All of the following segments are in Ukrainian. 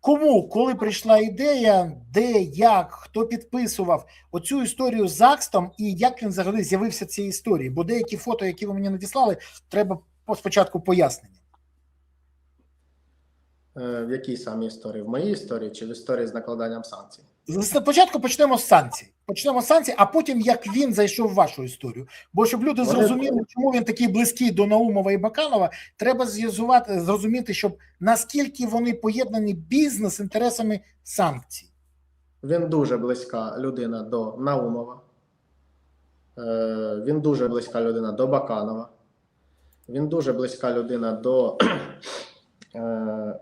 Кому, коли прийшла ідея, де, як, хто підписував оцю історію з АКСТом і як він взагалі з'явився в цій історії? Бо деякі фото, які ви мені надіслали, треба спочатку пояснення. В якій самій історії? В моїй історії чи в історії з накладанням санкцій? Спочатку почнемо з санкцій. Почнемо з санкцій, а потім як він зайшов в вашу історію. Бо щоб люди зрозуміли, чому він такий близький до Наумова і Баканова, треба зрозуміти, щоб наскільки вони поєднані бізнес з інтересами санкцій. Він дуже близька людина до Наумова. Він дуже близька людина до Баканова. Він дуже близька людина до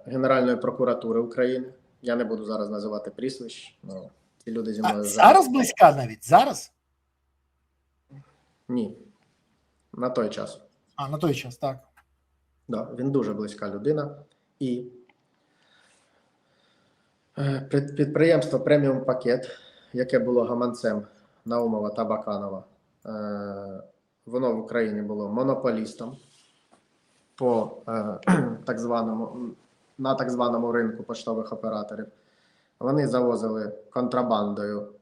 Генеральної прокуратури України. Я не буду зараз називати прізвищ. Ці люди зі мною зараз близька навіть? Зараз? Ні. На той час. На той час, так. Да, він дуже близька людина. І підприємство «Преміум Пакет», яке було гаманцем Наумова та Баканова, воно в Україні було монополістом по на так званому ринку поштових операторів. Вони завозили контрабандою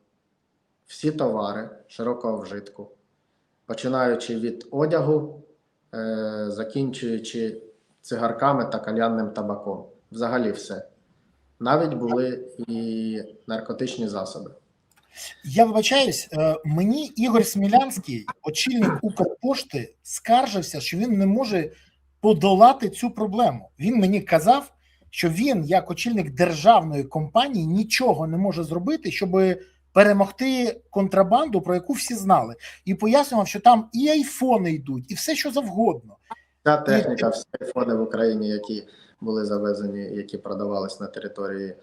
всі товари широкого вжитку, починаючи від одягу, закінчуючи цигарками та кальянним табаком. Взагалі все. Навіть були і наркотичні засоби. Я вибачаюсь, мені Ігор Смілянський, очільник Укрпошти, скаржився, що він не може подолати цю проблему. Він мені казав, що він, як очільник державної компанії, нічого не може зробити, щоб перемогти контрабанду, про яку всі знали. І пояснював, що там і айфони йдуть, і все, що завгодно. Ця техніка, всі айфони в Україні, які були завезені, які продавались на території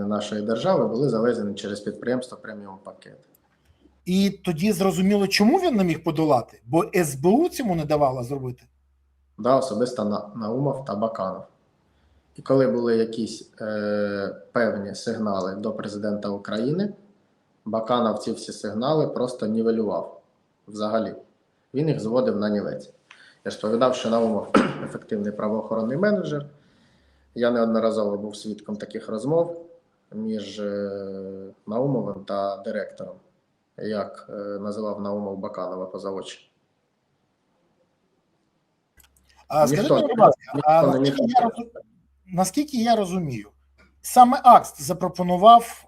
нашої держави, були завезені через підприємство «Преміум Пакет». І тоді зрозуміло, чому він не міг подолати? Бо СБУ цьому не давала зробити? Да, особисто Наумов та Баканов. І коли були якісь певні сигнали до президента України, Баканов ці всі сигнали просто нівелював взагалі. Він їх зводив на нівець. Я ж повідав, що Наумов ефективний правоохоронний менеджер. Я неодноразово був свідком таких розмов між Наумовим та директором, як називав Наумов Баканова поза очі. Скажіть, будь ласка, наскільки я розумію, саме АКСТ запропонував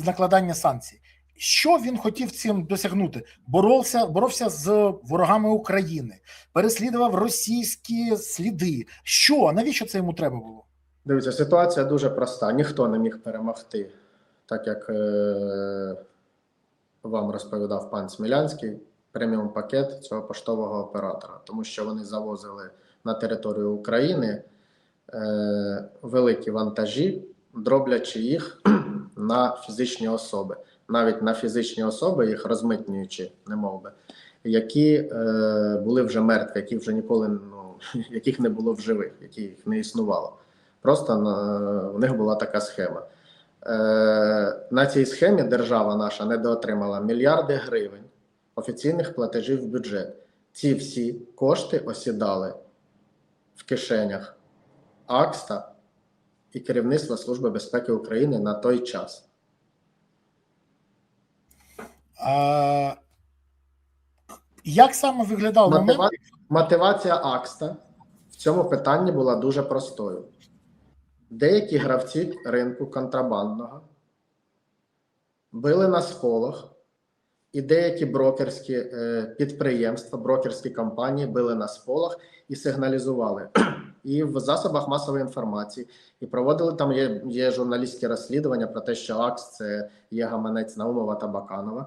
накладання санкцій. Що він хотів цим досягнути? Боровся з ворогами України, переслідував російські сліди. Навіщо це йому треба було? Дивіться, ситуація дуже проста. Ніхто не міг перемогти, так як вам розповідав пан Смілянський, «Преміум Пакет» цього поштового оператора. Тому що вони завозили на територію України великі вантажі, дроблячи їх на фізичні особи. Навіть на фізичні особи, їх розмитнюючи, немовби, які були вже мертві, які вже ніколи, яких не було в живих, яких не існувало. Просто у них була така схема. На цій схемі держава наша недоотримала мільярди гривень офіційних платежів в бюджет. Ці всі кошти осідали в кишенях АКСТа і керівництва Служби безпеки України на той час. Як саме виглядав момент? Мотивація АКСТа в цьому питанні була дуже простою. Деякі гравці ринку контрабандного били на сполох, і деякі брокерські підприємства, брокерські компанії били на сполох і сигналізували. І в засобах масової інформації, і проводили там, є журналістські розслідування про те, що АКС – це є гаманець Наумова та Баканова.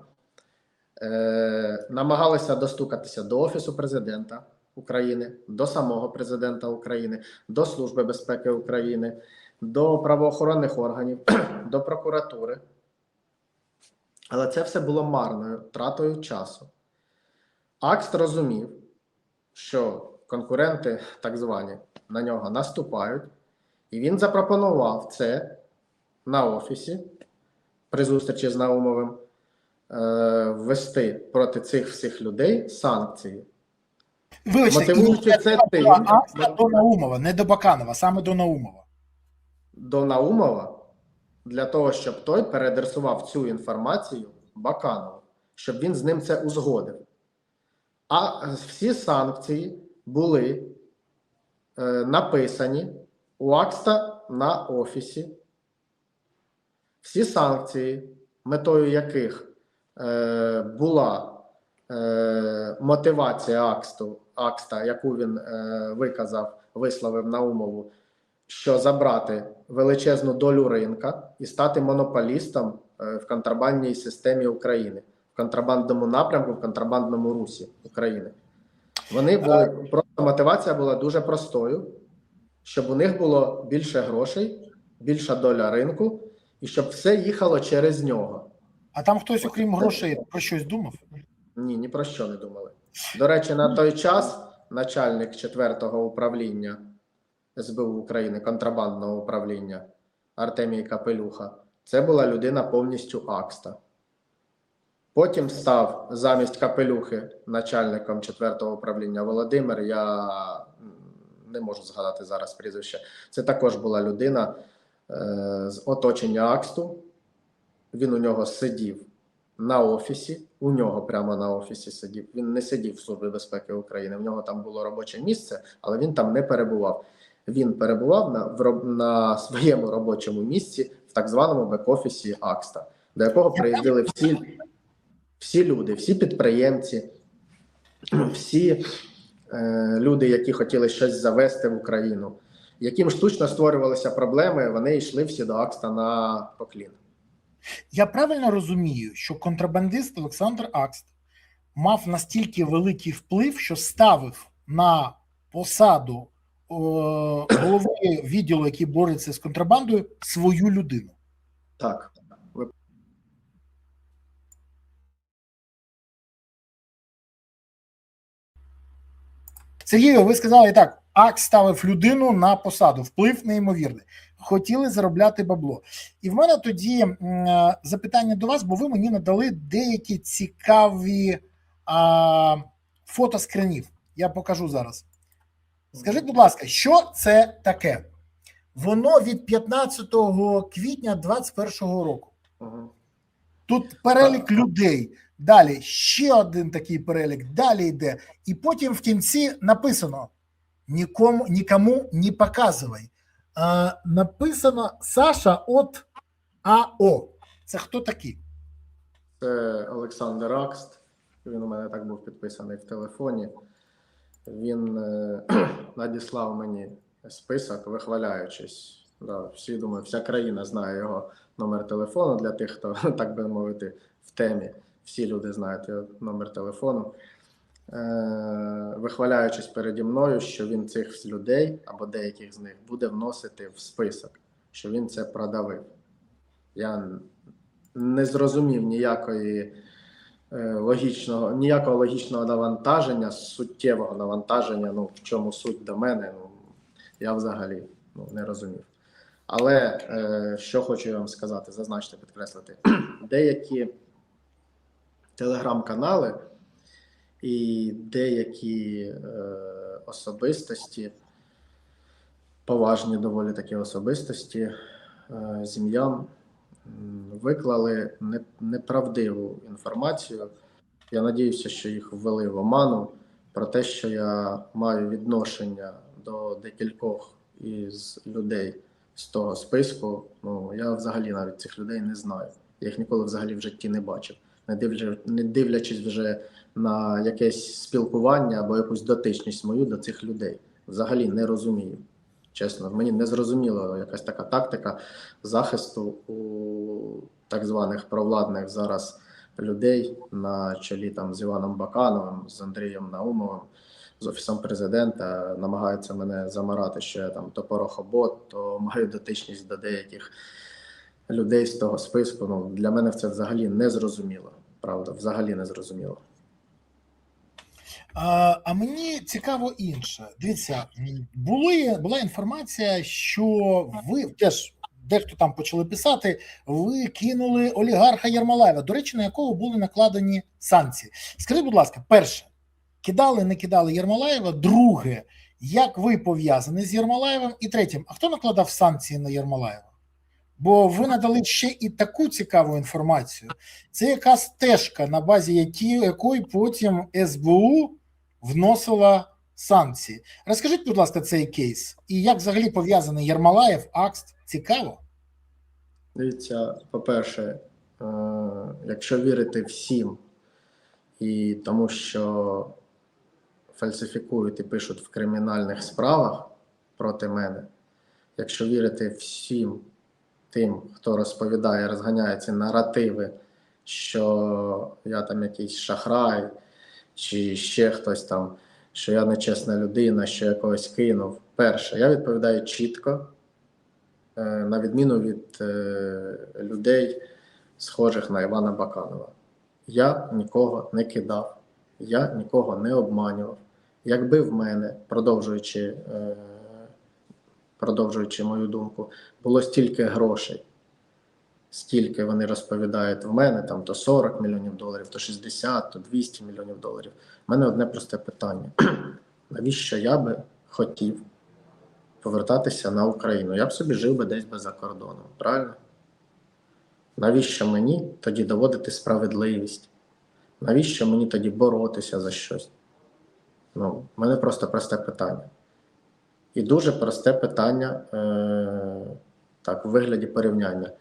Намагалися достукатися до Офісу президента України, до самого президента України, до Служби безпеки України, до правоохоронних органів, до прокуратури. Але це все було марною тратою часу. АКС розумів, що конкуренти, так звані, на нього наступають, і він запропонував це на Офісі при зустрічі з Наумовим, ввести проти цих всіх людей санкції. Вибачте, мотивуючи це тим, до Наумова, не до Баканова, саме до Наумова. до Наумова для того, щоб той переадресував цю інформацію Баканову, щоб він з ним це узгодив. А всі санкції були написані у Акста на офісі. Всі санкції, метою яких була мотивація Акста, яку він висловив Наумову, що забрати величезну долю ринка і стати монополістом в контрабандній системі України, в контрабандному напрямку, в контрабандному русі України. Вони були, просто мотивація була дуже простою, щоб у них було більше грошей, більша доля ринку, і щоб все їхало через нього. А там хтось, окрім грошей, про щось думав? Ні, ні про що не думали. До речі, на той час начальник 4-го управління СБУ України, контрабандного управління Артемій Капелюха, це була людина повністю Акста. Потім став замість Капелюхи начальником 4-го управління Володимир, я не можу згадати зараз прізвище. Це також була людина з оточення Аксту. Він у нього сидів на офісі, у нього прямо на офісі сидів. Він не сидів в Службі безпеки України, в нього там було робоче місце, але він там не перебував. Він перебував на своєму робочому місці в так званому бек-офісі Акста, до якого приїздили всі люди, всі підприємці, всі люди, які хотіли щось завести в Україну, яким штучно створювалися проблеми, вони йшли всі до Акста на поклін. Я правильно розумію, що контрабандист Олександр Акст мав настільки великий вплив, що ставив на посаду голови відділу, який бореться з контрабандою, свою людину? Так. Сергію, ви сказали так, Акст ставив людину на посаду, вплив неймовірний. Хотіли заробляти бабло. І в мене тоді запитання до вас, бо ви мені надали деякі цікаві фото скринів. Я покажу зараз. Скажіть, будь ласка, що це таке? Воно від 15 квітня 2021 року. Тут перелік людей. Далі ще один такий перелік. Далі йде. І потім в кінці написано нікому не показувай. Написано Саша от АО. Це хто такий? Це Олександр Акст. Він у мене так був підписаний в телефоні. Він надіслав мені список, вихваляючись. Да, всі, думаю, вся країна знає його номер телефону для тих, хто, так би мовити, в темі. Всі люди знають його номер телефону. Вихваляючись переді мною, що він цих людей, або деяких з них, буде вносити в список, що він це продавив. Я не зрозумів ніякого логічного навантаження, суттєвого навантаження, в чому суть до мене, я взагалі не розумів. Але що хочу я вам сказати, зазначити, підкреслити, деякі телеграм-канали і деякі особистості, поважні доволі такі особистості, зім'ян, виклали неправдиву інформацію. Я надіюся, що їх ввели в оману про те, що я маю відношення до декількох із людей з того списку. Я взагалі навіть цих людей не знаю. Я їх ніколи взагалі в житті не бачив. Не дивлячись вже на якесь спілкування або якусь дотичність мою до цих людей. Взагалі не розумію. Чесно, мені не зрозуміла якась така тактика захисту у так званих провладних зараз людей на чолі там з Іваном Бакановим, з Андрієм Наумовим, з Офісом Президента. Намагаються мене замарати, що я там то порохобот, то маю дотичність до деяких людей з того списку. Для мене це взагалі не зрозуміло. Правда, взагалі не зрозуміло. А мені цікаво інше. Дивіться, була інформація, що ви теж, дехто там почали писати, ви кинули олігарха Єрмолаєва, до речі, на якого були накладені санкції. Скажіть, будь ласка, перше, кидали, не кидали Єрмолаєва? Друге, як ви пов'язані з Єрмолаєвим? І третім, а хто накладав санкції на Єрмолаєва? Бо ви надали ще і таку цікаву інформацію. Це яка стежка, на базі якої потім СБУ вносила санкції. Розкажіть, будь ласка, цей кейс. І як взагалі пов'язаний Єрмолаєв, Акст? Цікаво? Дивіться, по-перше, якщо вірити всім і тому, що фальсифікують і пишуть в кримінальних справах проти мене, якщо вірити всім тим, хто розповідає, розганяє ці наративи, що я там якийсь шахрай, чи ще хтось там, що я нечесна людина, що я когось кинув. Перше, я відповідаю чітко, на відміну від людей, схожих на Івана Баканова. Я нікого не кидав, я нікого не обманював. Якби в мене, продовжуючи мою думку, було стільки грошей, скільки вони розповідають в мене, там то 40 мільйонів доларів, то 60, то 200 мільйонів доларів. У мене одне просте питання. Навіщо я би хотів повертатися на Україну? Я б собі жив би десь би за кордоном, правильно? Навіщо мені тоді доводити справедливість? Навіщо мені тоді боротися за щось? Ну, в мене просто просте питання. І дуже просте питання, так, у вигляді порівняння.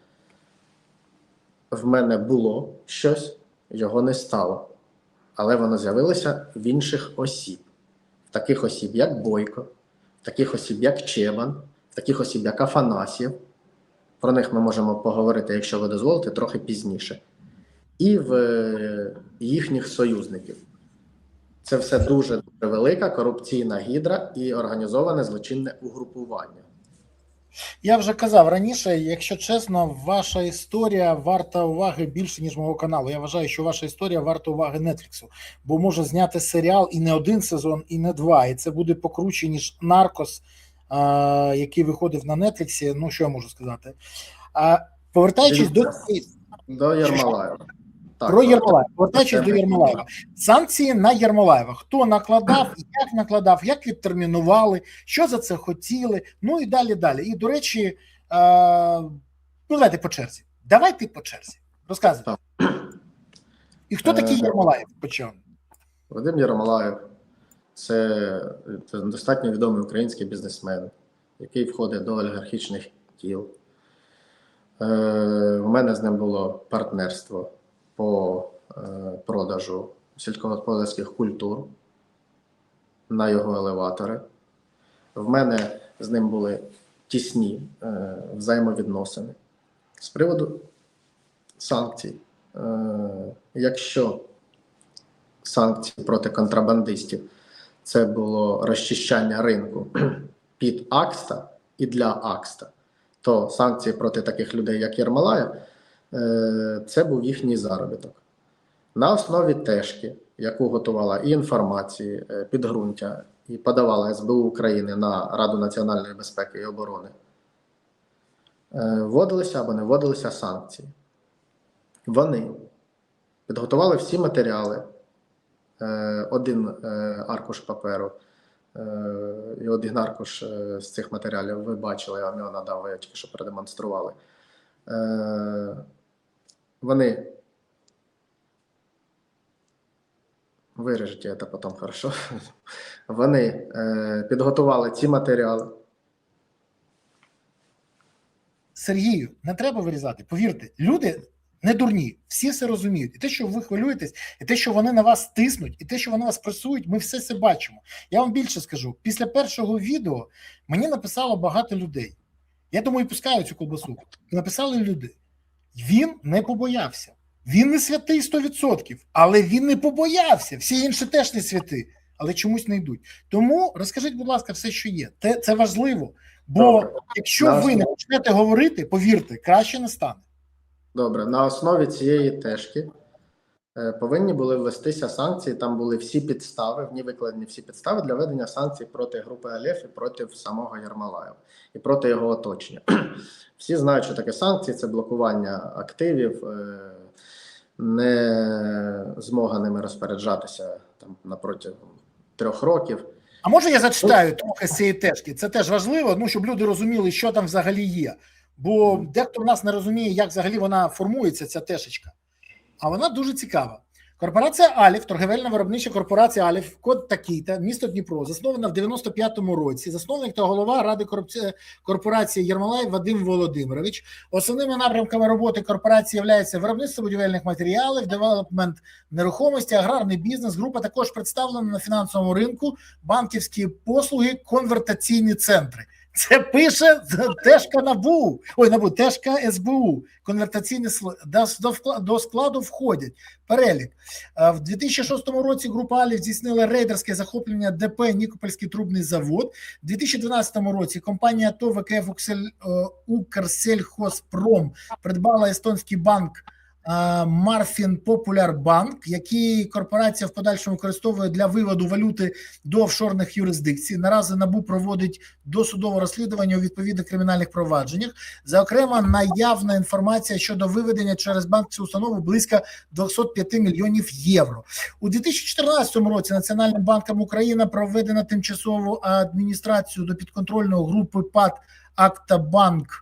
В мене було щось, його не стало. Але воно з'явилося в інших осіб. В таких осіб, як Бойко, в таких осіб, як Чебан, в таких осіб, як Афанасьєв. Про них ми можемо поговорити, якщо ви дозволите, трохи пізніше. І в їхніх союзників. Це все дуже велика корупційна гідра і організоване злочинне угрупування. Я вже казав раніше, якщо чесно, ваша історія варта уваги більше, ніж мого каналу. Я вважаю, що ваша історія варта уваги Нетфліксу, бо може зняти серіал і не один сезон, і не два. І це буде покруче, ніж «Наркос», який виходив на Нетфліксі. Ну, що я можу сказати? Повертаючись до Єрмолаєва. Так, про Єрмолаєва. Повертаючись до Єрмолаєва. Санкції на Єрмолаєва. Хто накладав, як відтермінували, що за це хотіли, ну і далі. І, до речі, давайте по черзі. Розказуйте. І хто такий Єрмолаєв? Почав. Вадим Єрмолаєв – це достатньо відомий український бізнесмен, який входить до олігархічних тіл. У мене з ним було партнерство по продажу сільськогосподарських культур на його елеватори. В мене з ним були тісні взаємовідносини. З приводу санкцій. Якщо санкції проти контрабандистів це було розчищання ринку під Акста і для Акста, то санкції проти таких людей, як Єрмолаєв, це був їхній заробіток. На основі тежки, яку готувала і інформації, підґрунтя, і подавала СБУ України на Раду національної безпеки і оборони, вводилися або не вводилися санкції. Вони підготували всі матеріали, один аркуш паперу і один аркуш з цих матеріалів ви бачили, я вам його надав, ви тільки що продемонстрували. Вони виріжете це потім, хорошо. Вони підготували ці матеріали. Сергію, не треба вирізати. Повірте, люди не дурні, всі все розуміють. І те, що ви хвилюєтесь, і те, що вони на вас тиснуть, і те, що вони вас пресують, ми все це бачимо. Я вам більше скажу. Після першого відео мені написало багато людей. Я думаю, пускаю цю колбасу. Написали люди. Він не побоявся. Він не святий 100%, але він не побоявся. Всі інші теж не святі, але чомусь не йдуть. Тому розкажіть, будь ласка, все, що є. Це важливо. Бо якщо ви не почнете говорити, повірте, краще не стане. Добре, на основі цієї тежки повинні були ввестися санкції, там були всі підстави, в ній викладені всі підстави для введення санкцій проти групи Алєф і проти самого Єрмолаєва, і проти його оточення. Всі знають, що таке санкції, це блокування активів, не змога ними розпоряджатися там, протягом 3 років. А може я зачитаю трохи з цієї тежки? Це теж важливо, ну, щоб люди розуміли, що там взагалі є. Бо дехто в нас не розуміє, як взагалі вона формується, ця тежечка. А вона дуже цікава. Корпорація Аліф, торгівельна виробнича корпорація Аліф, код такий-то, місто Дніпро, заснована в 95-му році. Засновник та голова Ради корпорації Єрмолаєв Вадим Володимирович. Основними напрямками роботи корпорації являються виробництво будівельних матеріалів, девелопмент нерухомості, аграрний бізнес. Група також представлена на фінансовому ринку, банківські послуги, конвертаційні центри. Це пише Тежка НАБУ, Тежка СБУ. Конвертаційні до складу входять. Перелік. В 2006 році група Аліф здійснила рейдерське захоплення ДП «Нікопольський трубний завод». В 2012 році компанія ТОВ ВКФ «Укрсельхозпром» придбала естонський банк Марфін Популяр Банк, який корпорація в подальшому використовує для виводу валюти до офшорних юрисдикцій. Наразі НАБУ проводить досудове розслідування у відповідних кримінальних провадженнях. Зокрема, наявна інформація щодо виведення через банківську установу близько 205 мільйонів євро. У 2014 році Національним банком України проведено тимчасову адміністрацію до підконтрольної групи ПАТ «Актабанк»,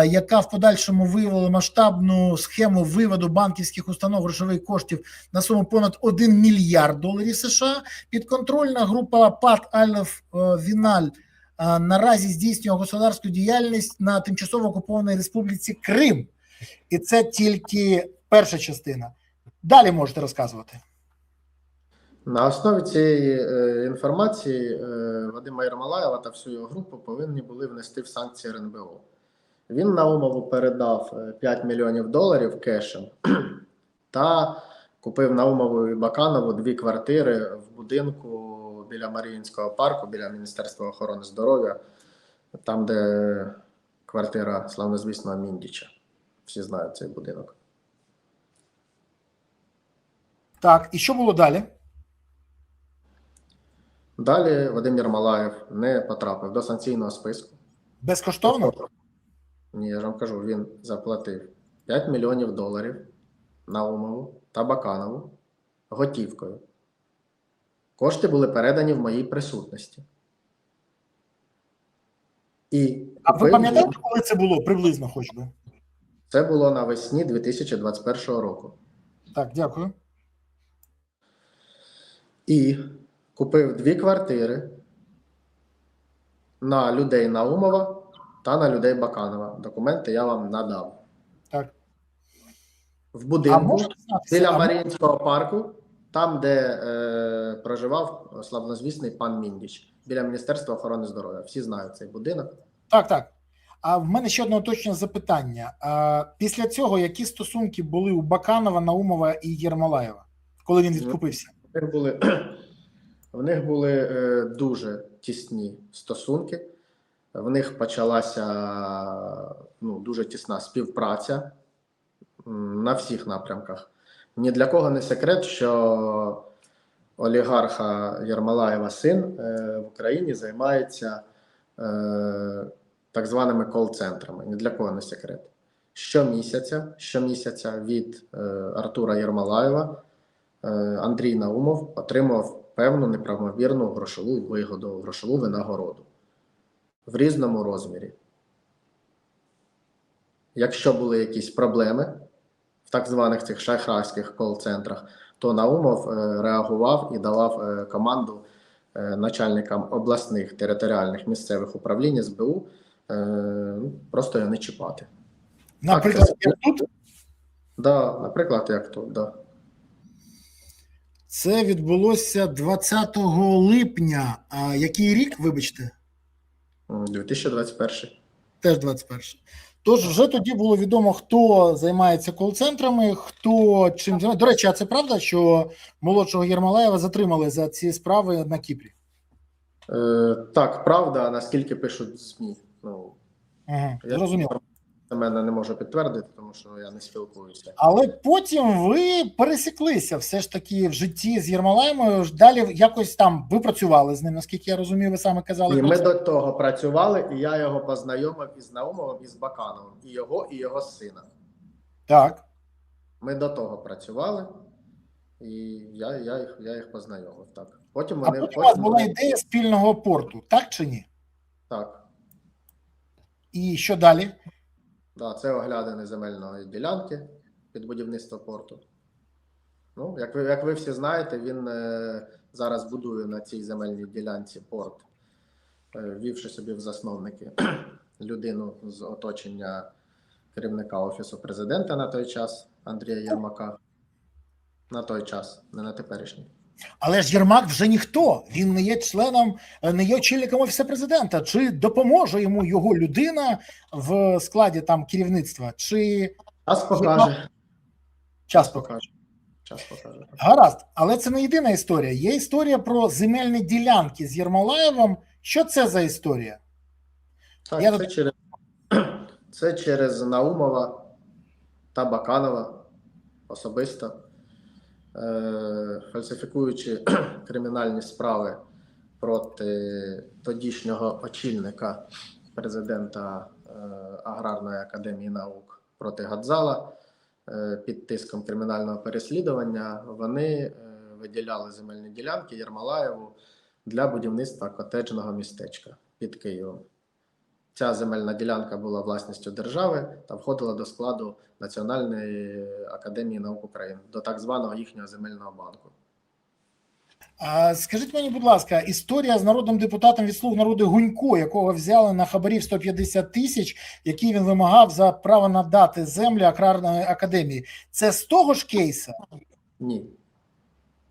яка в подальшому виявила масштабну схему виводу банківських установ грошових коштів на суму понад 1 мільярд доларів США. Підконтрольна група ПАТ «Аліф Віналь» наразі здійснює господарську діяльність на тимчасово окупованій республіці Крим. І це тільки перша частина. Далі можете розказувати. На основі цієї інформації Вадима Єрмолаєва та всю його групу повинні були внести в санкції РНБО. Він Наумову передав 5 мільйонів доларів кешем та купив Наумову і Баканову 2 квартири в будинку біля Маріїнського парку, біля Міністерства охорони здоров'я, там, де квартира славнозвісного Міндіча. Всі знають цей будинок. Так, і що було далі? Далі Вадим Єрмолаєв не потрапив до санкційного списку. Безкоштовно? Ні, я ж вам кажу, він заплатив 5 мільйонів доларів Наумову та Баканову готівкою. Кошти були передані в моїй присутності. А ви пам'ятаєте, коли це було приблизно хоч би? Це було навесні 2021 року. Так, дякую. І купив 2 квартири на людей Наумова та на людей Баканова. Документи я вам надав. Так. В будинку біля Маріїнського парку, там, де проживав славнозвісний пан Міндіч, біля Міністерства охорони здоров'я. Всі знають цей будинок. Так, так. А в мене ще одне уточнене запитання. Після цього які стосунки були у Баканова, Наумова і Єрмолаєва, коли він відкупився? В них були дуже тісні стосунки. В них почалася дуже тісна співпраця на всіх напрямках. Ні для кого не секрет, що олігарха Єрмолаєва син в Україні займається так званими кол-центрами. Ні для кого не секрет. Щомісяця від Артура Єрмолаєва Андрій Наумов отримав певну неправомірну грошову вигоду, грошову винагороду в різному розмірі. Якщо були якісь проблеми в так званих цих шахрайських кол-центрах, то Наумов реагував і давав команду начальникам обласних територіальних місцевих управлінь СБУ просто його не чіпати. Наприклад, як тут? Да, наприклад, як тут, да. Це відбулося 20 липня. А який рік, вибачте? 2021. Теж 21. Тож вже тоді було відомо, хто займається кол-центрами, хто чим займається. До речі, а це правда, що молодшого Єрмолаєва затримали за ці справи на Кіпрі? Так, правда, наскільки пишуть ЗМІ. Зрозуміло. Я мене не можу підтвердити, тому що я не спілкуюся. Але потім ви пересіклися все ж таки в житті з Єрмолаєвою, далі якось там ви працювали з ним, наскільки я розумію, ви саме казали. І ми до того працювали, і я його познайомив із Наумовим, і з Бакановим, і його сина. Так. Ми до того працювали. І я їх познайомив, так. Потім А вони, потім у вас потім була вони, ідея спільного порту, так чи ні? так, І що далі? да, це оглядини земельної ділянки під будівництво порту. Ну, як ви всі знаєте, він зараз будує на цій земельній ділянці порт, ввівши собі в засновники людину з оточення керівника Офісу президента на той час Андрія Єрмака. На той час, не на теперішній. Але ж Єрмак вже ніхто, він не є членом, не є очільником Офісу президента. Чи допоможе йому його людина в складі там керівництва? Чи Час покаже. час покаже? Час покаже. Гаразд, але це не єдина історія. Є історія про земельні ділянки з Єрмолаєвим. Що це за історія? Так, це через Наумова та Баканова особисто, фальсифікуючи кримінальні справи проти тодішнього очільника президента Аграрної академії наук проти Гадзала, під тиском кримінального переслідування, вони виділяли земельні ділянки Єрмолаєву для будівництва котеджного містечка під Києвом. Ця земельна ділянка була власністю держави та входила до складу Національної академії наук України, до так званого їхнього земельного банку. Скажіть мені, будь ласка, історія з народним депутатом від «Слуг народу» Гунько, якого взяли на хабарів 150 тисяч, який він вимагав за право надати землі Аграрної академії. Це з того ж кейса? Ні.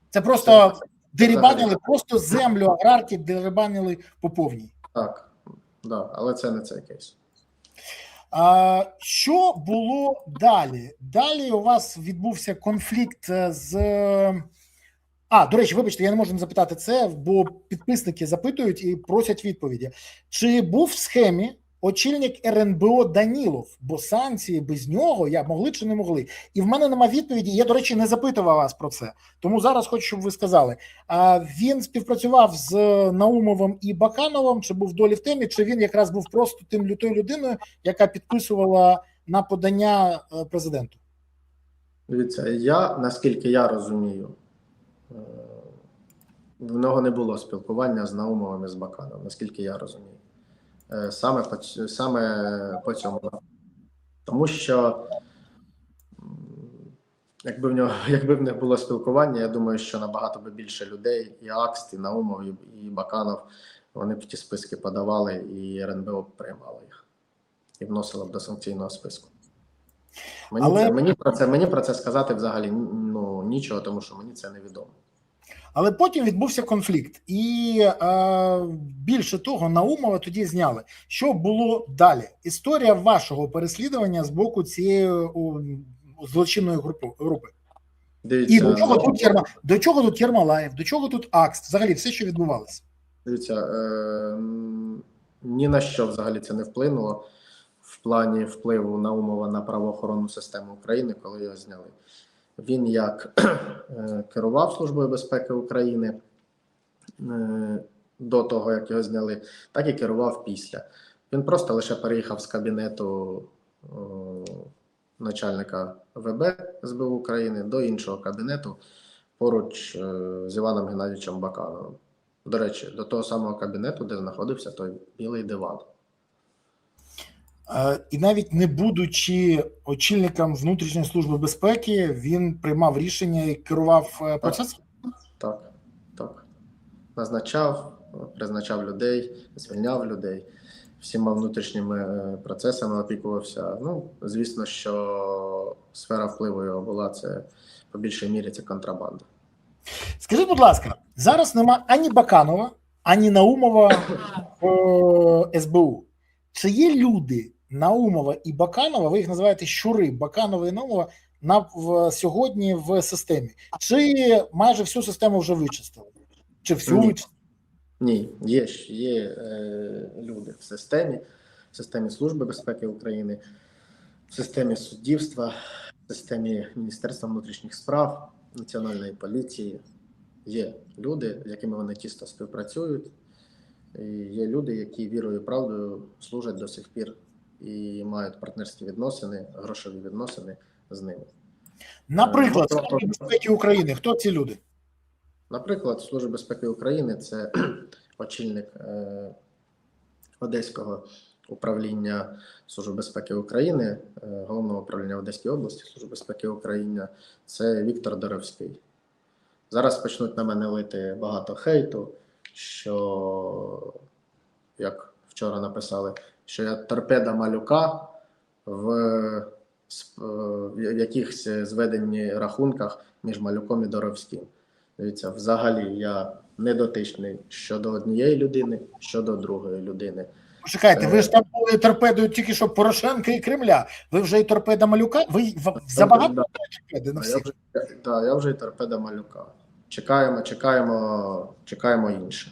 Це просто дерибанили, просто землю аграрки дерибанили по повній. Так, да, але це не цей кейс. Що було далі? Далі у вас відбувся конфлікт з... до речі, вибачте, я не можу запитати це, бо підписники запитують і просять відповіді. Чи був в схемі очільник РНБО Данілов? Бо санкції без нього могли чи не могли? І в мене нема відповіді, я, до речі, не запитував вас про це. Тому зараз хочу, щоб ви сказали. Він співпрацював з Наумовим і Бакановим, чи був долі в темі, чи він якраз був просто тою людиною, яка підписувала на подання президенту? Дивіться, наскільки я розумію, в нього не було спілкування з Наумовим і з Бакановим, наскільки я розумію. Саме по цьому. Тому що якби в них було спілкування, я думаю, що набагато би більше людей, і Акст, і Наумов, і Баканов, вони б ті списки подавали, і РНБО приймало їх. І вносило б до санкційного списку. Мені про це сказати взагалі нічого, тому що мені це невідомо. Але потім відбувся конфлікт. І більше того, Наумова тоді зняли. Що було далі? Історія вашого переслідування з боку цієї злочинної групи. Дивіться, і до чого тут Єрмолаєв, до чого тут Акст? Взагалі все, що відбувалося. Дивіться, ні на що взагалі це не вплинуло в плані впливу Наумова на правоохоронну систему України, коли його зняли. Він як керував Службою безпеки України до того, як його зняли, так і керував після. Він просто лише переїхав з кабінету начальника ВБ СБУ України до іншого кабінету поруч з Іваном Геннадійовичем Бакановим. До речі, до того самого кабінету, де знаходився той білий диван. І навіть не будучи очільником внутрішньої служби безпеки, він приймав рішення і керував процесом? Так. Призначав людей, звільняв людей, всіма внутрішніми процесами опікувався. Звісно, що сфера впливу його була, це по більшій мірі це контрабанда. Скажіть, будь ласка, зараз нема ані Баканова, ані Наумова в СБУ. Чи є люди Наумова і Баканова, ви їх називаєте щури, Баканова і Наумова, сьогодні в системі? Чи майже всю систему вже вичистили? Чи всю вичистили? Ні, є люди в системі Служби безпеки України, в системі суддівства, в системі Міністерства внутрішніх справ, Національної поліції. Є люди, з якими вони тісно співпрацюють, і є люди, які вірою і правдою служать до сих пір і мають партнерські відносини, грошові відносини з ними. Наприклад, Ну, Служба безпеки України. Хто ці люди? Наприклад, Служба безпеки України це очільник Одеського управління Служби безпеки України, Головного управління Одеській області Служби безпеки України, це Віктор Доровський. Зараз почнуть на мене лити багато хейту, що, як вчора написали, що я торпеда малюка в якихось зведенні рахунках між Малюком і Доровським. Дивіться, взагалі я не дотичний щодо однієї людини, щодо другої людини. Почекайте, ви ж там були торпедою тільки що Порошенка і Кремля. Ви вже і торпеда Малюка? Ви забагато торпеди на всіх? Так, я вже і торпеда Малюка. Чекаємо інше.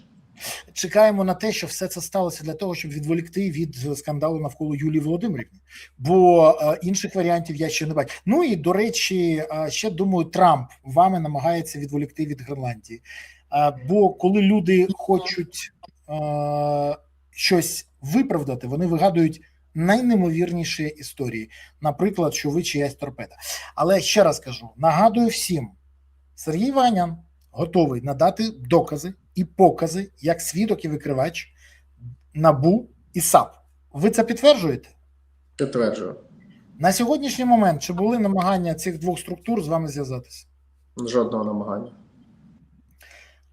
Чекаємо на те, що все це сталося для того, щоб відволікти від скандалу навколо Юлії Володимирівни. Бо інших варіантів я ще не бачу. Ну і, до речі, ще, думаю, Трамп вами намагається відволікти від Гренландії. Бо коли люди хочуть щось виправдати, вони вигадують найнеймовірніші історії. Наприклад, що ви чиясь торпеда. Але ще раз кажу, нагадую всім, Сергій Ваганян готовий надати докази і покази, як свідок і викривач НАБУ і САП. Ви це підтверджуєте? Підтверджую. На сьогоднішній момент чи були намагання цих двох структур з вами зв'язатися? Жодного намагання.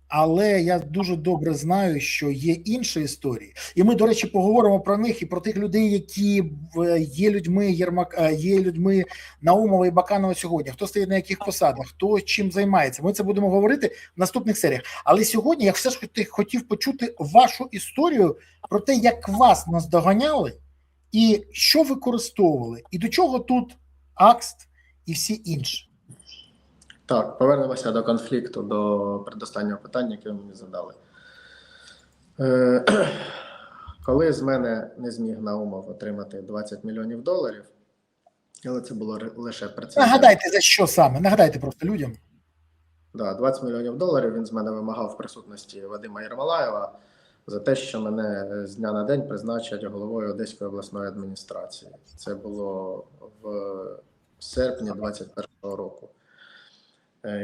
Але я дуже добре знаю, що є інші історії. І ми, до речі, поговоримо про них і про тих людей, які є людьми є людьми Наумова і Баканова сьогодні. Хто стоїть на яких посадах, хто чим займається. Ми це будемо говорити в наступних серіях. Але сьогодні я все ж хотів почути вашу історію про те, як вас наздоганяли і що використовували. І до чого тут АКСТ і всі інші. Так, повернемося до конфлікту, до передостаннього питання, яке ви мені задали. Коли з мене не зміг Наумов отримати $20 мільйонів, але це було лише прецедент. Нагадайте, за що саме? Нагадайте просто людям. Да, $20 мільйонів він з мене вимагав в присутності Вадима Єрмолаєва за те, що мене з дня на день призначать головою Одеської обласної адміністрації. Це було в серпні 2021 року.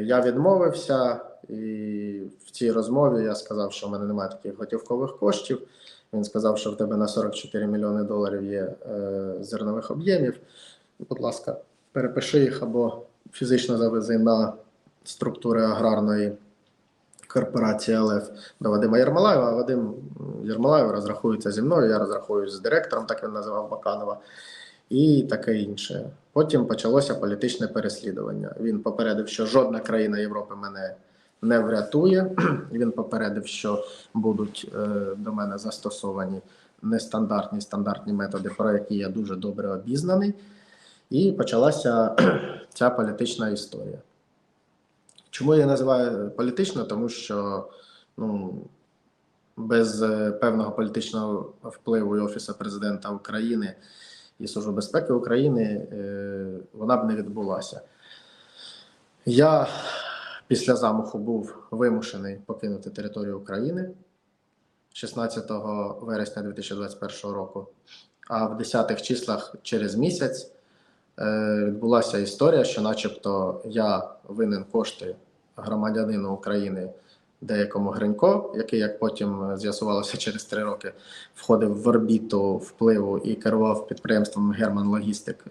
Я відмовився, і в цій розмові я сказав, що в мене немає таких готівкових коштів. Він сказав, що в тебе на $44 мільйони є зернових об'ємів. Будь ласка, перепиши їх або фізично завези на структури аграрної корпорації ЛФ до Вадима Єрмолаєва. А Вадим Єрмолаєв розрахується зі мною, я розрахуюсь з директором, так він називав Баканова, і таке інше. Потім почалося політичне переслідування. Він попередив, що жодна країна Європи мене не врятує. Він попередив, що будуть до мене застосовані нестандартні, стандартні методи, про які я дуже добре обізнаний. І почалася ця політична історія. Чому я називаю політично? Тому що без певного політичного впливу і Офісу Президента України і Служби безпеки України вона б не відбулася. Я після замаху був вимушений покинути територію України 16 вересня 2021 року, а в 10-х числах через місяць відбулася історія, що начебто я винен кошти громадянину України деякому Гринько, який, як потім з'ясувалося через 3 роки, входив в орбіту впливу і керував підприємством Герман Логістик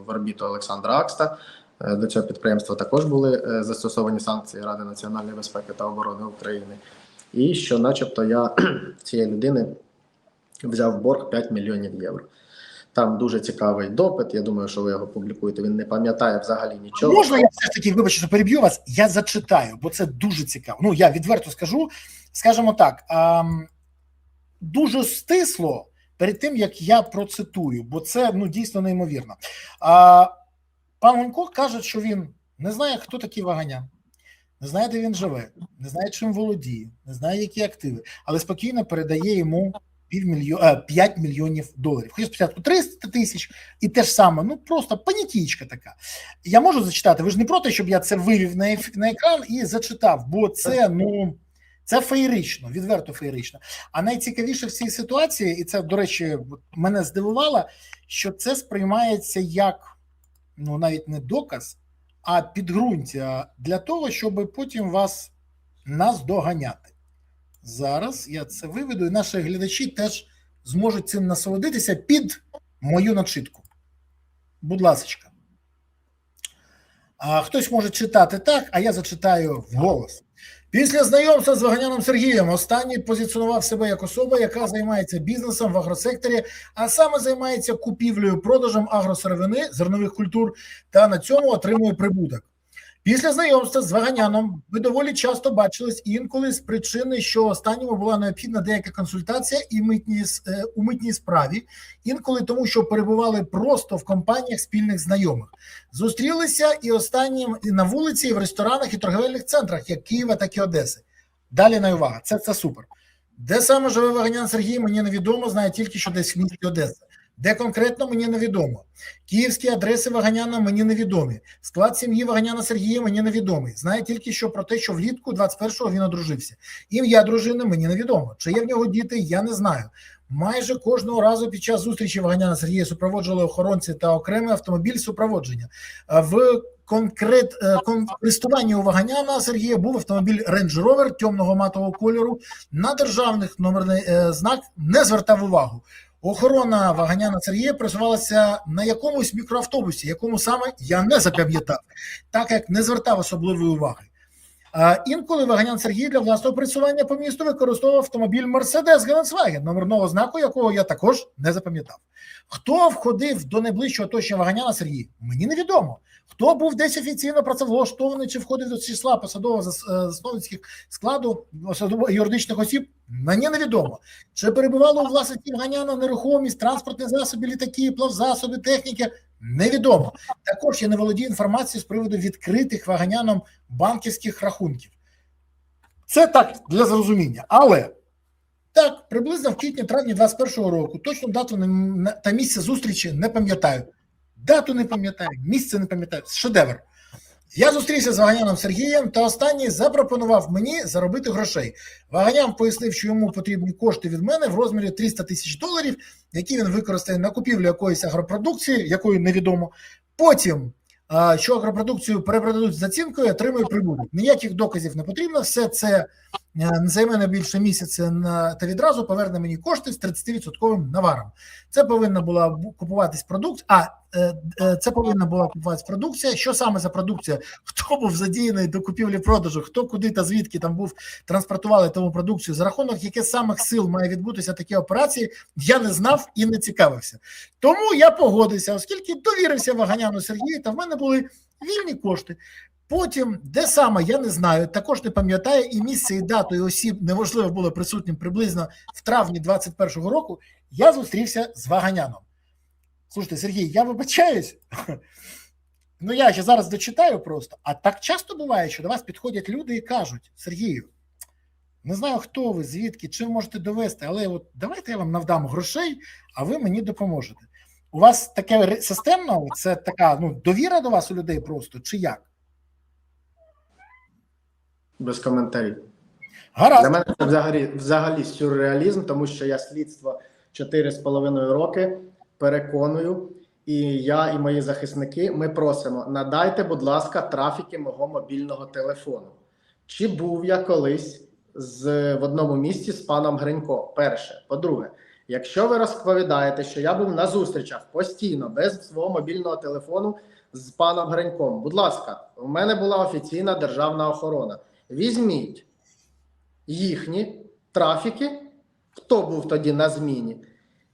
в орбіту Олександра Акста. До цього підприємства також були застосовані санкції Ради національної безпеки та оборони України. І що начебто я цієї людини взяв борг 5 мільйонів євро. Там дуже цікавий допит, я думаю, що ви його публікуєте, він не пам'ятає взагалі нічого. Можна я все ж таки, вибачте, що переб'ю вас, я зачитаю, бо це дуже цікаво. Я відверто скажу, скажімо так, дуже стисло перед тим, як я процитую, бо це дійсно неймовірно. Пан Гунько каже, що він не знає, хто такий Ваганян, не знає, де він живе, не знає, чим володіє, не знає, які активи, але спокійно передає йому 5 мільйонів доларів. Хоча спочатку 300 тисяч і те ж саме, просто панікічка така. Я можу зачитати, ви ж не проти, щоб я це вивів на екран і зачитав, бо це, це феєрично, відверто феєрично. А найцікавіше в цій ситуації, і це, до речі, мене здивувало, що це сприймається як, навіть не доказ, а підґрунтя для того, щоб потім вас наздоганяти. Зараз я це виведу, і наші глядачі теж зможуть цим насолодитися під мою начитку. Будь ласка. Хтось може читати так, а я зачитаю вголос. Після знайомства з Ваганяном Сергієм останній позиціонував себе як особа, яка займається бізнесом в агросекторі, а саме займається купівлею-продажем агросировини, зернових культур, та на цьому отримує прибуток. Після знайомства з Ваганяном ми доволі часто бачились інколи з причини, що останньому була необхідна деяка консультація у митній справі, інколи тому, що перебували просто в компаніях спільних знайомих. Зустрілися і останнім на вулиці, і в ресторанах, і торговельних центрах, як Києва, так і Одеси. Далі на увага, це супер. Де саме живе Ваганян Сергій, мені невідомо, знаю тільки, що десь в місті Одеса. Де конкретно, мені невідомо. Київські адреси Ваганяна мені невідомі. Склад сім'ї Ваганяна Сергія мені невідомий. Знаю тільки що про те, що влітку 21-го він одружився. Ім'я дружини мені невідомо. Чи є в нього діти, я не знаю. Майже кожного разу під час зустрічі Ваганяна Сергія супроводжували охоронці та окремий автомобіль супроводження. В користуванні у Ваганяна Сергія був автомобіль Range Rover темного матового кольору. На державних номерний знак не звертав увагу. Охорона Ваганяна Сергія просувалася на якомусь мікроавтобусі, якому саме я не запам'ятав, так як не звертав особливої уваги. Інколи Ваганян Сергій для власного пересування по місту використовував автомобіль Mercedes Гелендсваген, номерного знаку якого я також не запам'ятав. Хто входив до найближчого оточення Ваганяна Сергія, мені невідомо. Хто був десь офіційно працевлаштований чи входив до числа посадово-засновницьких складу юридичних осіб, мені невідомо. Чи перебувало у власності Ваганяна нерухомість, транспортні засоби, літаки, плавзасоби, техніки, невідомо. Також я не володію інформацією з приводу відкритих Ваганяном банківських рахунків. Це так, для зрозуміння. Але, так, приблизно в квітні-травні 21-го року, точну дату та місце зустрічі не пам'ятаю. Дату не пам'ятаю, місце не пам'ятаю. Шедевр. Я зустрівся з Ваганяном Сергієм, та останній запропонував мені заробити грошей. Ваганян пояснив, що йому потрібні кошти від мене в розмірі $300 тисяч, які він використає на купівлю якоїсь агропродукції, якої невідомо. Потім, що агропродукцію перепродадуть з оцінкою, отримує прибуток. Ніяких доказів не потрібно, все це займе не більше місяця та відразу поверне мені кошти з 30% наваром. Це повинна була купуватись продукція. Що саме за продукція? Хто був задіяний до купівлі-продажу? Хто куди та звідки там був транспортували тому продукцію? За рахунок яких самих сил має відбутися такі операції, я не знав і не цікавився. Тому я погодився, оскільки довірився Ваганяну Сергію, та в мене були вільні кошти. Потім, де саме, я не знаю, також не пам'ятаю, і місце, і дату, і осіб неможливо було присутнім приблизно в травні 21-го року, я зустрівся з Ваганяном. Слушайте, Сергій, я вибачаюсь, я ще зараз дочитаю просто, а так часто буває, що до вас підходять люди і кажуть: Сергію, не знаю, хто ви, звідки, чим можете довести, але от давайте я вам навдам грошей, а ви мені допоможете. У вас таке системно, це така довіра до вас у людей просто, чи як? Без коментарів. Гаразд. Для мене це взагалі сюрреалізм, тому що я слідство 4,5 роки переконую, і я, і мої захисники, ми просимо: надайте, будь ласка, трафіки мого мобільного телефону. Чи був я колись в одному місці з паном Гринько? Перше. По-друге, якщо ви розповідаєте, що я був на зустрічах постійно, без свого мобільного телефону з паном Гриньком, будь ласка, у мене була офіційна державна охорона. Візьміть їхні трафіки, хто був тоді на зміні,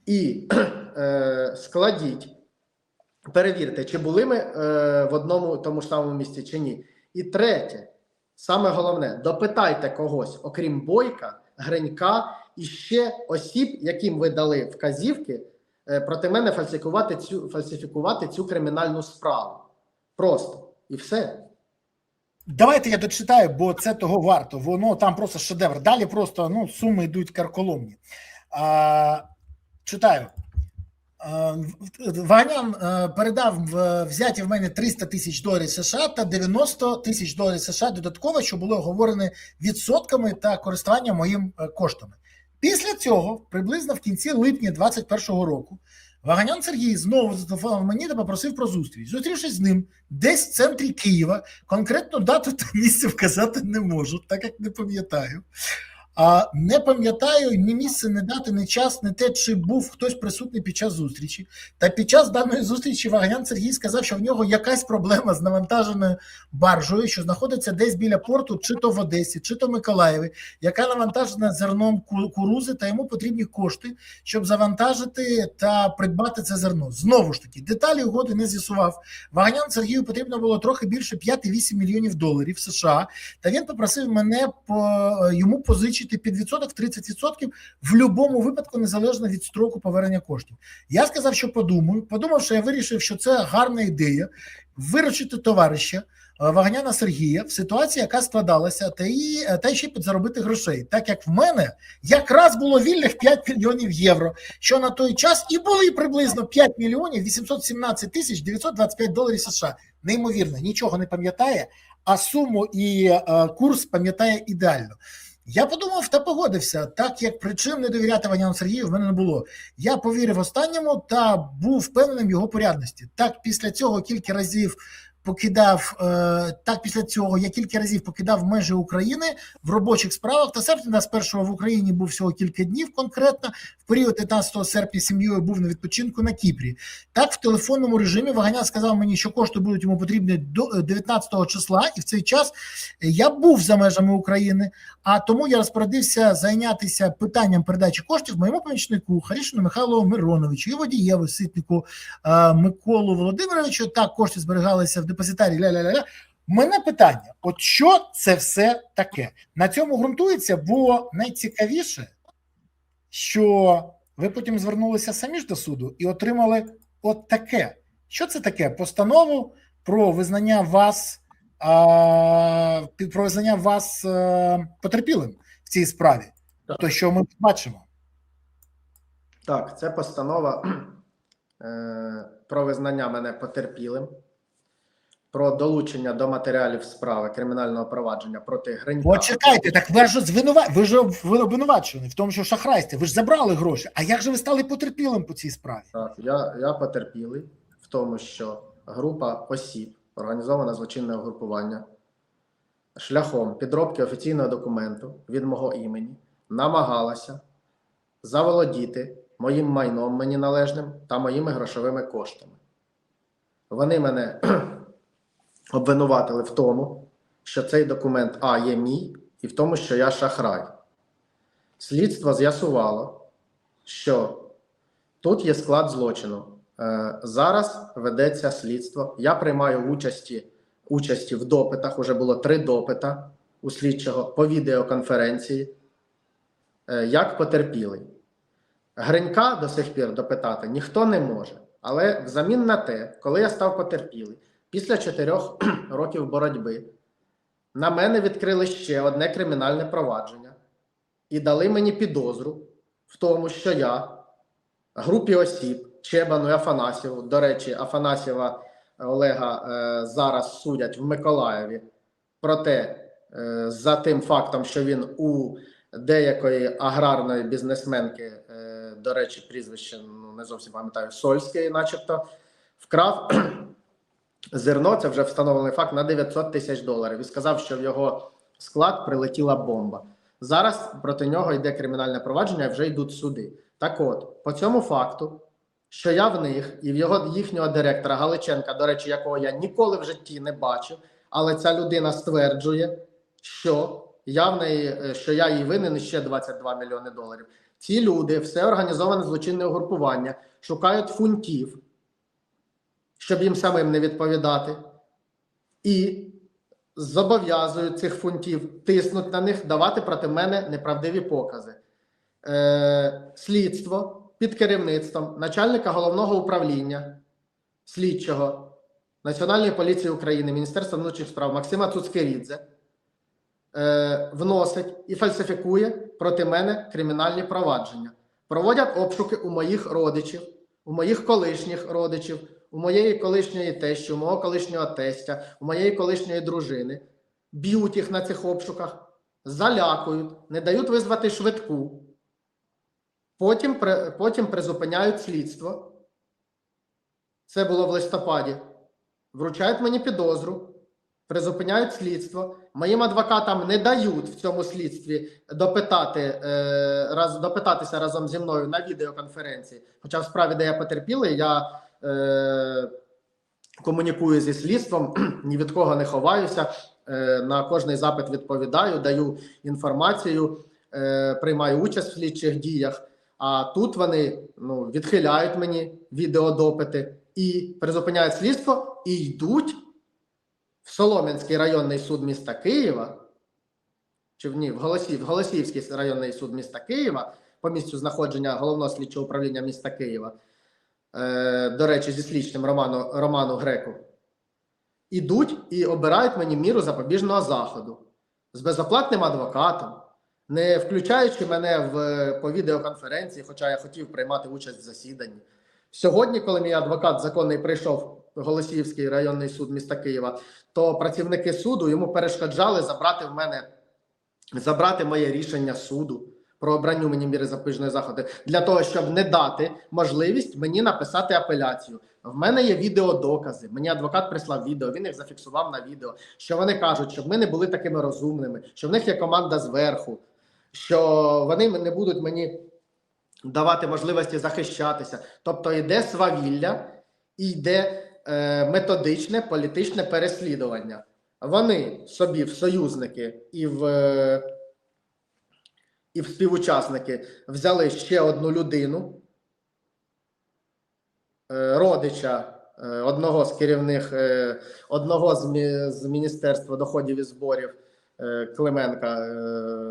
і складіть, перевірте, чи були ми в одному тому ж самому місці, чи ні. І третє, саме головне, допитайте когось, окрім Бойка, Гринька і ще осіб, яким ви дали вказівки проти мене фальсифікувати цю кримінальну справу. Просто. І все. Давайте я дочитаю, бо це того варто. Воно там просто шедевр. Далі просто суми йдуть карколомні. Читаю. Ваганян передав взяті в мене $300 тисяч США та $90 тисяч США додатково, що було оговорено відсотками та користуванням моїм коштами. Після цього, приблизно в кінці липня 2021 року, Ваганян Сергій знову зателефонував мені та попросив про зустріч. Зустрівшись з ним десь в центрі Києва, конкретно дату та місце вказати не можу, так як не пам'ятаю. А не пам'ятаю ні місце, ні дати, ні час, ні те, чи був хтось присутній під час зустрічі. Та під час даної зустрічі Ваганян Сергій сказав, що в нього якась проблема з навантаженою баржею, що знаходиться десь біля порту, чи то в Одесі, чи то в Миколаєві, яка навантажена зерном кукурузи, та йому потрібні кошти, щоб завантажити та придбати це зерно. Знову ж таки, деталі угоди не з'ясував. Ваганян Сергію потрібно було трохи більше 5-8 мільйонів доларів США, та він попросив мене йому позичити під відсоток 30% в будь-якому випадку, незалежно від строку повернення коштів. Я сказав, що подумав, що я вирішив, що це гарна ідея виручити товариша Ваганяна Сергія в ситуації, яка складалася, та ще підзаробити грошей. Так як в мене якраз було вільних 5 мільйонів євро, що на той час і були приблизно 5 мільйонів 817 тисяч 925 доларів США. Неймовірно, нічого не пам'ятає, а суму і курс пам'ятає ідеально. Я подумав та погодився, так як причин не довіряти Ваганяну Сергію в мене не було. Я повірив останньому та був впевненим в його порядності. Так після цього я кілька разів покидав межі України в робочих справах, та серпня спершу в Україні був всього кілька днів конкретно, в період 15 серпня сім'єю був на відпочинку на Кіпрі. Так, в телефонному режимі Ваганян сказав мені, що кошти будуть йому потрібні до 19 числа, і в цей час я був за межами України, а тому я розпорядився зайнятися питанням передачі коштів моєму помічнику Харішину Михайлу Мироновичу і водієву Ситнику Миколу Володимировичу. Так, кошти зберігалися в депозитарі ля-ля-ля. Мене питання, от що це все таке? На цьому ґрунтується, бо найцікавіше, що ви потім звернулися самі ж до суду і отримали от таке. Що це таке? Постанову про визнання вас потерпілим в цій справі. Так. То, що ми бачимо. Так, це постанова про визнання мене потерпілим, про долучення до матеріалів справи кримінального провадження проти Гринька. От чекайте, так ви ж обвинувачені в тому, що шахрайстві, ви ж забрали гроші, а як же ви стали потерпілим по цій справі? Так, я потерпілий в тому, що група осіб, організоване злочинне угрупування, шляхом підробки офіційного документу від мого імені намагалася заволодіти моїм майном мені належним та моїми грошовими коштами. Вони мене обвинуватили в тому, що цей документ є мій, і в тому, що я шахрай. Слідство з'ясувало, що тут є склад злочину. Зараз ведеться слідство. Я приймаю участі в допитах. Уже було 3 допита у слідчого по відеоконференції. Як потерпілий. Гринька до сих пір допитати ніхто не може. Але взамін на те, коли я став потерпілий, після 4 років боротьби, на мене відкрили ще одне кримінальне провадження і дали мені підозру в тому, що я групі осіб, Чебану і Афанасьєву, до речі, Афанасьєва Олега зараз судять в Миколаєві, проте за тим фактом, що він у деякої аграрної бізнесменки, до речі, прізвище, не зовсім пам'ятаю, Сольської начебто, вкрав зерно, це вже встановлений факт, на 900 тисяч доларів. І сказав, що в його склад прилетіла бомба. Зараз проти нього йде кримінальне провадження і вже йдуть суди. Так от, по цьому факту, що я в них і в їхнього директора Галиченка, до речі, якого я ніколи в житті не бачив, але ця людина стверджує, що я їй винен ще 22 мільйони доларів. Ці люди, все організоване злочинне угрупування, шукають фунтів, щоб їм самим не відповідати, і зобов'язують цих фунтів, тиснуть на них, давати проти мене неправдиві покази. Слідство під керівництвом начальника головного управління слідчого Національної поліції України, Міністерства внутрішніх справ Максима Цуцкерідзе вносить і фальсифікує проти мене кримінальні провадження. Проводять обшуки у моїх родичів, у моїх колишніх родичів, у моєї колишньої тещі, у мого колишнього тестя, у моєї колишньої дружини. Б'ють їх на цих обшуках, залякують, не дають визвати швидку. Потім призупиняють слідство це було в листопаді, вручають мені підозру, призупиняють слідство. Моїм адвокатам не дають в цьому слідстві допитатися разом зі мною на відеоконференції. Хоча в справі, де я потерпілий, я комунікую зі слідством, ні від кого не ховаюся, на кожний запит відповідаю, даю інформацію, приймаю участь в слідчих діях. А тут вони відхиляють мені відеодопити і призупиняють слідство і йдуть в Солом'янський районний суд міста Києва, чи в Голосіївський районний суд міста Києва, по місцю знаходження Головного слідчого управління міста Києва, до речі, зі слідчим Роману Греку, ідуть і обирають мені міру запобіжного заходу з безоплатним адвокатом, не включаючи мене по відеоконференції, хоча я хотів приймати участь в засіданні. Сьогодні, коли мій адвокат законний прийшов в Голосіївський районний суд міста Києва, то працівники суду йому перешкоджали забрати моє рішення суду про обранню мені міри запобіжного заходу, для того, щоб не дати можливість мені написати апеляцію. В мене є відеодокази, мені адвокат прислав відео, він їх зафіксував на відео, що вони кажуть, щоб ми не були такими розумними, що в них є команда зверху, що вони не будуть мені давати можливості захищатися. Тобто йде свавілля і йде методичне політичне переслідування. Вони собі в союзники і в співучасники взяли ще одну людину, родича одного з керівних, одного з Міністерства доходів і зборів Клименка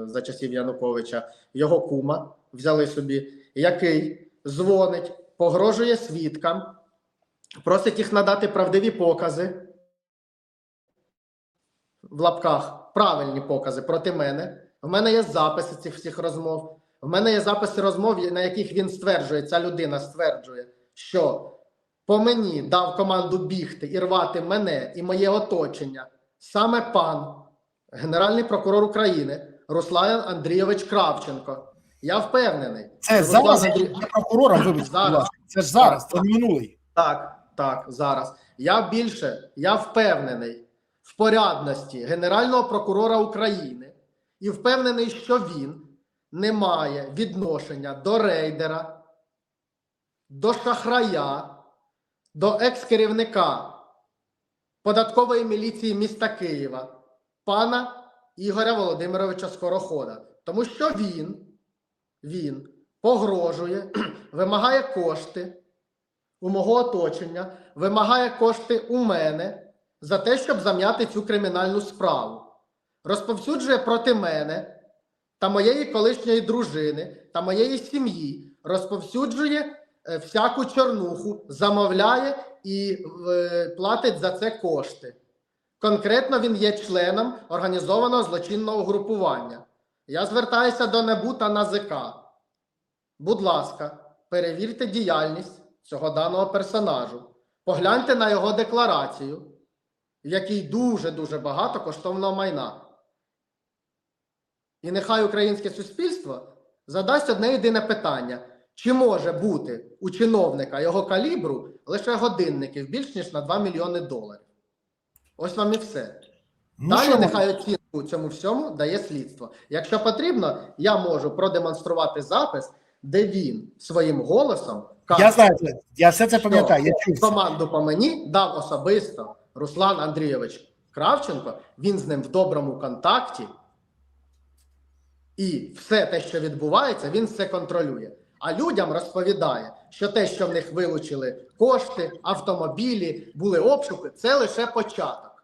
за часів Януковича, його кума взяли собі, який дзвонить, погрожує свідкам, просить їх надати правдиві покази, в лапках, правильні покази проти мене. В мене є записи цих всіх розмов. В мене є записи розмов, на яких він стверджує, ця людина стверджує, що по мені дав команду бігти і рвати мене і моє оточення саме пан, Генеральний прокурор України Руслан Андрійович Кравченко. Я впевнений. Це зараз прокурором, вибачте, зараз. Це ж зараз, це не минулий. Так, зараз. Я впевнений в порядності Генерального прокурора України і впевнений, що він не має відношення до рейдера, до шахрая, до екс-керівника податкової міліції міста Києва, пана Ігоря Володимировича Скорохода. Тому що він погрожує, вимагає кошти у мого оточення, вимагає кошти у мене за те, щоб зам'яти цю кримінальну справу. Розповсюджує проти мене та моєї колишньої дружини та моєї сім'ї, розповсюджує всяку чорнуху, замовляє і платить за це кошти. Конкретно він є членом організованого злочинного групування. Я звертаюся до НАБУ та НАЗК. Будь ласка, перевірте діяльність цього даного персонажу. Погляньте на його декларацію, в якій дуже-дуже багато коштовного майна. І нехай українське суспільство задасть одне єдине питання. Чи може бути у чиновника його калібру лише годинників більш ніж на 2 мільйони доларів? Ось вам і все. Далі нехай оцінку цьому всьому дає слідство. Якщо потрібно, я можу продемонструвати запис, де він своїм голосом каже, я знаю, я все це пам'ятаю, я чув. Команду по мені дав особисто Руслан Андрійович Кравченко, він з ним в доброму контакті, і все те, що відбувається, він все контролює. А людям розповідає, що те, що в них вилучили кошти, автомобілі, були обшуки, це лише початок.